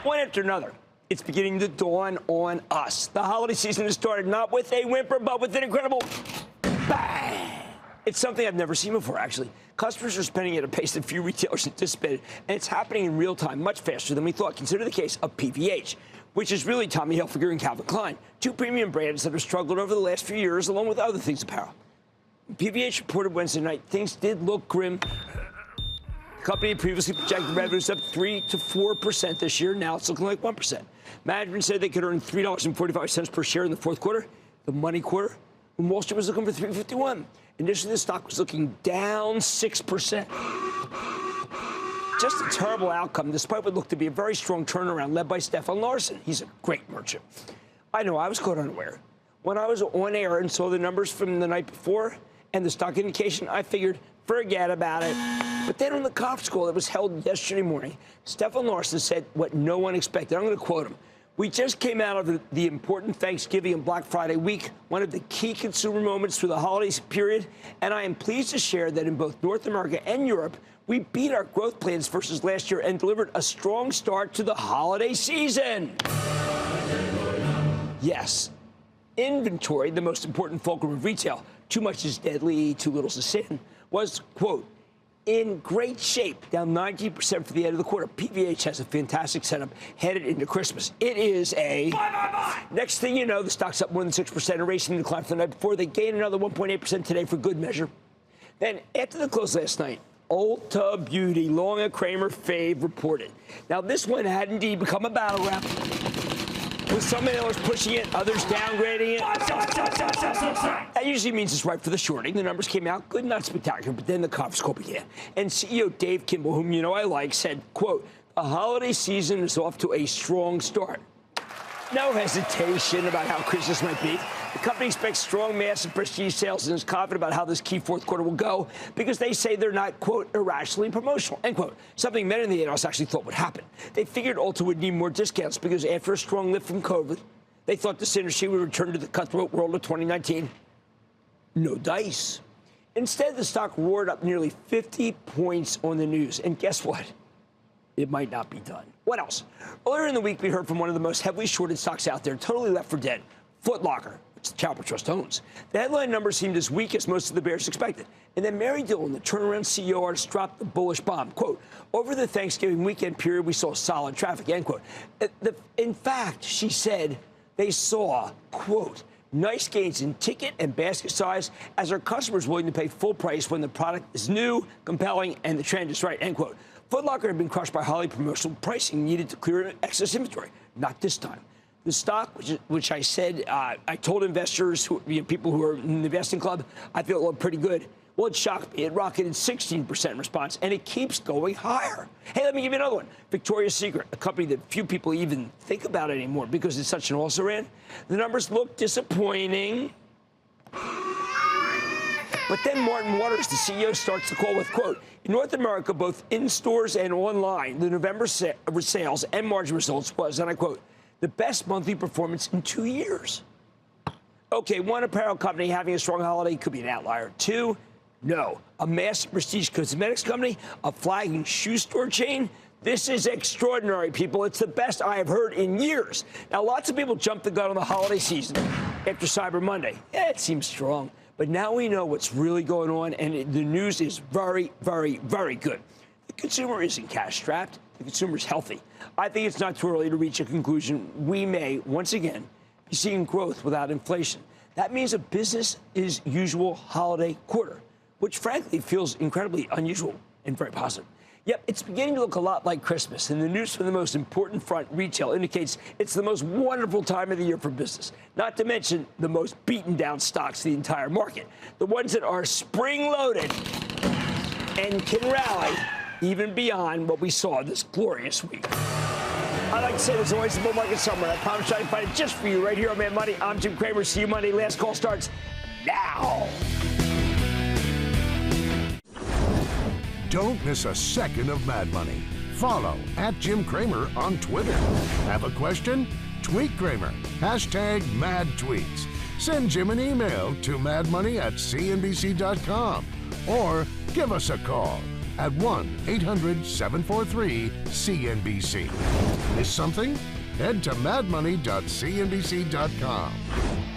one after another, it's beginning to dawn on us. The holiday season has started not with a whimper, but with an incredible bang. It's something I've never seen before, actually. Customers are spending at a pace that few retailers anticipated, and it's happening in real time, much faster than we thought. Consider the case of PVH, which is really Tommy Hilfiger and Calvin Klein, two premium brands that have struggled over the last few years, along with other things apparel. PVH reported Wednesday night things did look grim. The company had previously projected revenues up 3 to 4% this year. Now it's looking like 1%. Management said they could earn $3.45 per share in the fourth quarter, the money quarter, when Wall Street was looking for $3.51. Initially, the stock was looking down 6%. Just a terrible outcome, despite what looked to be a very strong turnaround led by Stefan Larsson. He's a great merchant. I know I was caught unaware. When I was on air and saw the numbers from the night before and the stock indication, I figured, forget about it. But then on the conference call that was held yesterday morning, Stefan Larsson said what no one expected. I'm going to quote him. We just came out of the important Thanksgiving and Black Friday week, one of the key consumer moments through the holidays period, and I am pleased to share that in both North America and Europe, we beat our growth plans versus last year and delivered a strong start to the holiday season. Yes, inventory, the most important fulcrum of retail, too much is deadly, too little is a sin, was, quote, in great shape, down 19% for the end of the quarter. PVH has a fantastic setup headed into Christmas. It is a buy. Next thing you know, the stock's up more than 6%, erasing the decline from the night before. They gained another 1.8% today for good measure. Then, after the close last night, Ulta Beauty, long a Cramer fave, reported. Now, this one had indeed become a battle rap, with some analysts pushing it, others downgrading it. That usually means it's ripe for the shorting. The numbers came out good, not spectacular, but then the conference call began. And CEO Dave Kimball, whom you know I like, said, quote, the holiday season is off to a strong start. No hesitation about how Christmas might be. The company expects strong mass and prestige sales and is confident about how this key fourth quarter will go because they say they're not, quote, irrationally promotional, end quote, something many in the analysts actually thought would happen. They figured Ulta would need more discounts because after a strong lift from COVID, they thought this industry would return to the cutthroat world of 2019. No dice. Instead, the stock roared up nearly 50 points on the news. And guess what? It might not be done. What else? Earlier in the week, we heard from one of the most heavily shorted stocks out there, totally left for dead, Foot Locker, which the Chopper Trust owns. The headline numbers seemed as weak as most of the bears expected. And then Mary Dillon, the turnaround CEO artist, dropped the bullish bomb. Quote, over the Thanksgiving weekend period, we saw solid traffic, end quote. In fact, she said they saw, quote, nice gains in ticket and basket size as our customers willing to pay full price when the product is new, compelling, and the trend is right, end quote. Foot Locker had been crushed by highly promotional pricing needed to clear excess inventory. Not this time. The stock, which I said, I told investors, people who are in the investing club, I feel it looked pretty good. Well, it shocked me. It rocketed 16% in response, and it keeps going higher. Hey, let me give you another one. Victoria's Secret, a company that few people even think about anymore because it's such an also-ran. The numbers look disappointing. But then Martin Waters, the CEO, starts the call with, quote, in North America, both in stores and online, the November sales and margin results was, and I quote, the best monthly performance in 2 years. Okay, one apparel company having a strong holiday could be an outlier. Two, no. A mass prestige cosmetics company, a flagging shoe store chain. This is extraordinary, people. It's the best I have heard in years. Now, lots of people jumped the gun on the holiday season after Cyber Monday. It seems strong. But now we know what's really going on, and the news is very, very, very good. The consumer isn't cash-strapped. The consumer is healthy. I think it's not too early to reach a conclusion. We may, once again, be seeing growth without inflation. That means a business-as-usual holiday quarter, which, frankly, feels incredibly unusual and very positive. Yep, it's beginning to look a lot like Christmas, and the news from the most important front, retail, indicates it's the most wonderful time of the year for business, not to mention the most beaten-down stocks in the entire market, the ones that are spring-loaded and can rally even beyond what we saw this glorious week. I'd like to say there's always a bull market somewhere. I promise you I can find it just for you right here on Mad Money. I'm Jim Cramer. See you Monday. Last call starts now. Don't miss a second of Mad Money. Follow @JimCramer on Twitter. Have a question? Tweet Cramer. #MadTweets. Send Jim an email to madmoney@cnbc.com or give us a call. at 1-800-743-CNBC. Miss something? Head to madmoney.cnbc.com.